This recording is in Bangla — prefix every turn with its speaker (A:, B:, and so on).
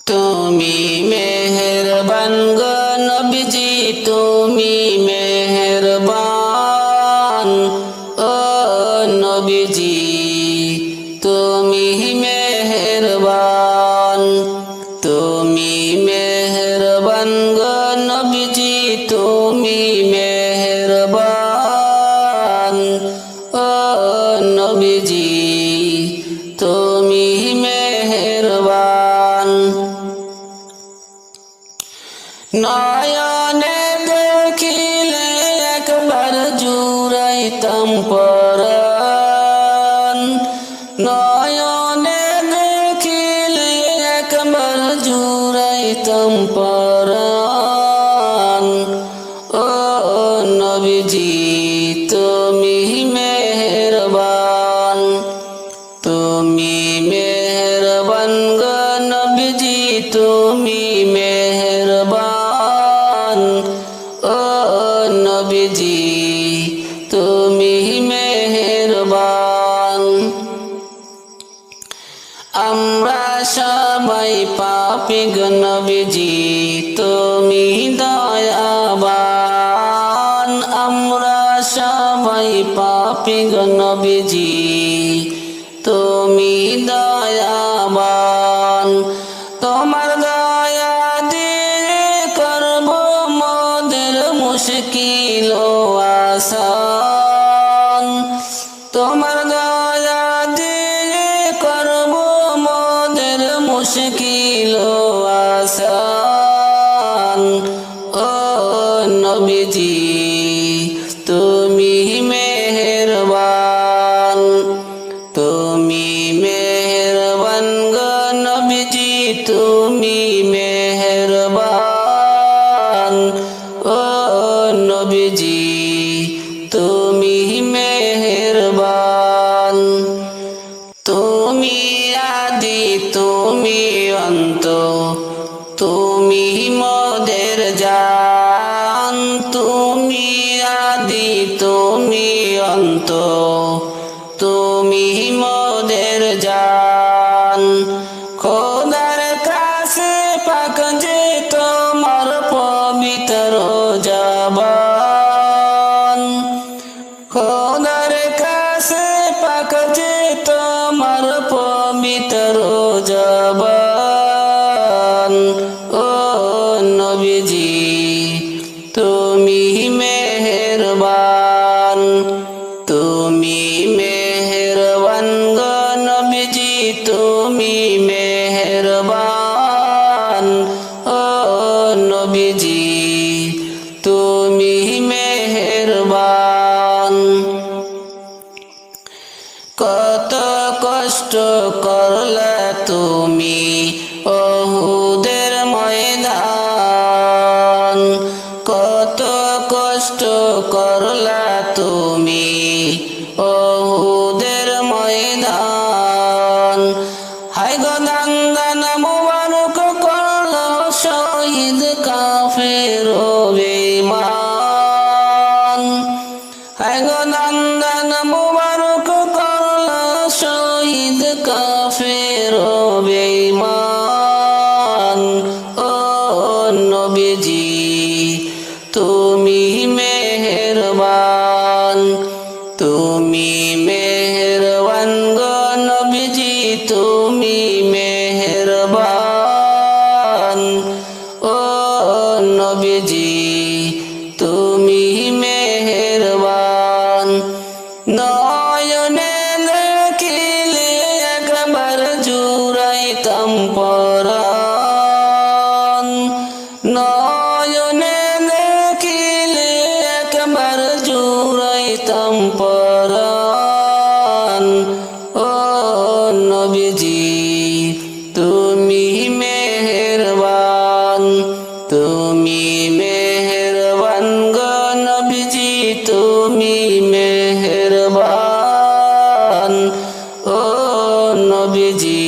A: তুমি মেহেরবান গো নবীজি, তুমি মেহেরবান। ও নবীজি তুমি মেহেরবান, তুমি মেহেরবান গো নবীজি, তুমি মেহেরবান। ও নবীজি তুমি মেহেরবান। নয়নে দেখিলে একবার জুড়াইতাম পরাণ, নয়নে দেখিলে একবার জুড়াইতাম পরাণ। ও নবীজি তুমি মেহেরবান, তুমি মেহেরবান গো নবীজি, তুমি মেহেরবান। ও নবীজি তুমি মেহেরবান। আমরা সবাই পাপী গো নবীজি, তুমি দয়াবান। আমরা সবাই পাপী গো নবীজি, তুমি দয়াবান। তোমার দয়া দিয়ে করব মোদের মুশকিল আসান। তোমার দয়া দিয়ে করব মোদের মুশকিল আসান। ও নবীজি তুমি মেহেরবান, তুমি মেহেরবান গো নবীজি, তুমি মেহেরবান। ও নবীজি তুমি মেহেরবান। তুমি আদি তুমি অন্ত, তুমি মোদের জান। তুমি আদি তুমি অন্ত, তুমি মোদের জান। খোদার কাছে পাক যে তোমার পবিত্র জবান। খোদার কাছে পাক যে তোমার পবিত্র জবান। ও নবীজি তুমি মেহেরবান, তুমি মেহেরবান গো নবীজি, তুমি মেহেরবান। ও নবীজি তুমি মেহেরবান। কত কষ্ট করলে তুমি ওহুদের ময়দান, কত কষ্ট করলা তুমি ওহুদের ময়দান। হায় গো দান মুবারক করলো শহীদ কাফের বেঈমান। হায় গো দান মুবারক করলো শহীদ কাফের বেঈমান। ও নবীজি তুমি মেহেরবান, তুমি মেহেরবান গো নবীজি, তুমি মেহেরবান। ও নবীজি তুমি মেহেরবান। নয়নে দেখিলে একবার জুড়াইতাম পরাণ, নয়নে দেখিলে একবার জুড়াইতাম পরাণ। ও নবীজি তুমি মেহেরবান, তুমি মেহেরবান গো নবীজি, তুমি মেহেরবান। ও নবীজি